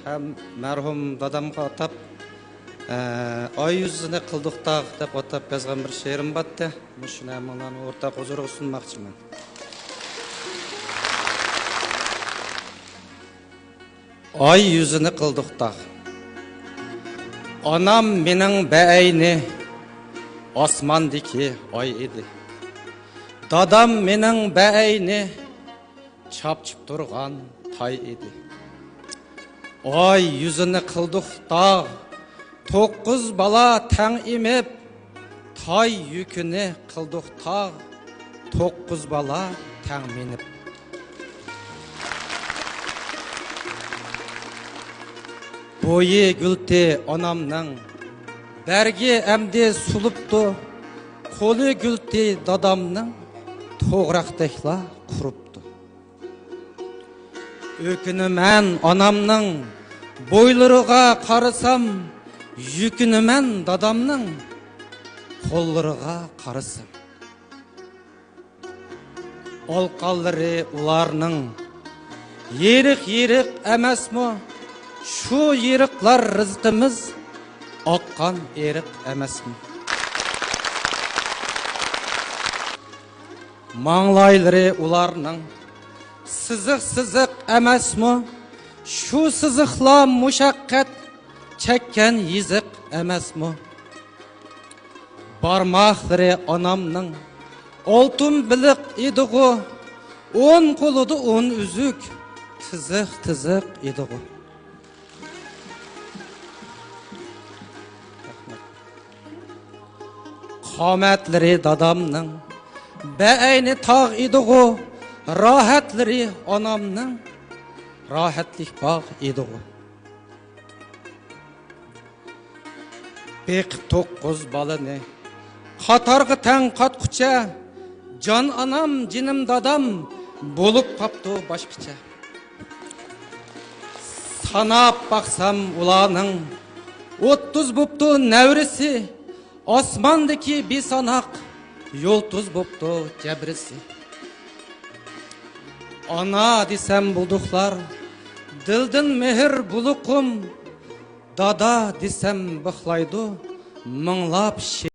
һәм мәрхүм дадамға атап ай yüzіне қылдықтақ деп атап жазған бір шерім батты. Мұшына мұнан ортақ huzurға sunмақчымын. Ай yüzіне қылдықтақ. Анам менің бәйне османдеке ай еді. Дадам менің бәйне чапчып тұрған тай еді. Ай yüzіне қылдықтақ. 9 бала тәң емеп, тай юкіне қылдықтақ. 9 бала тәң меніп. Бойы гүлте анамның, бәрге әмде сұлыпты, қолы гүлте дадамның, тоғырақтайла құрыпты. Өкінімән анамның, бойлырыға қарысам, жүкінімән дадамның, қоллырыға қарысам. Ол қалдыры ұларның, ерік әмәс мұ, шу еріқлар рызқымыз, аққан ерік әмәс мұ. Маңлайлыры ұларның, сызық әмәс мұ, шу сызықла мұшаққат, чәккен езік әмәс мұ. Бармақлыры анамның, олтын білік едіғу, 10 қолыды 10 үзік, тізік едіғу. Қамәтлері дадамның, бәйне тақ едіғу, рахәтлері анамның, рахәтлік бақ едіғу. Бек 9 балыны, қатарғы тәң қат құча, жан анам, жинім дадам, болып қапты башпыча. Санап бақсам ұланың, 30 бұпты нәуресі, османдыки бесанақ, yoltuz бұпты жәбірісі. Ана десем бұлдықлар, ділдің мехір бұлықым, дада десем бұқлайды, мұңлап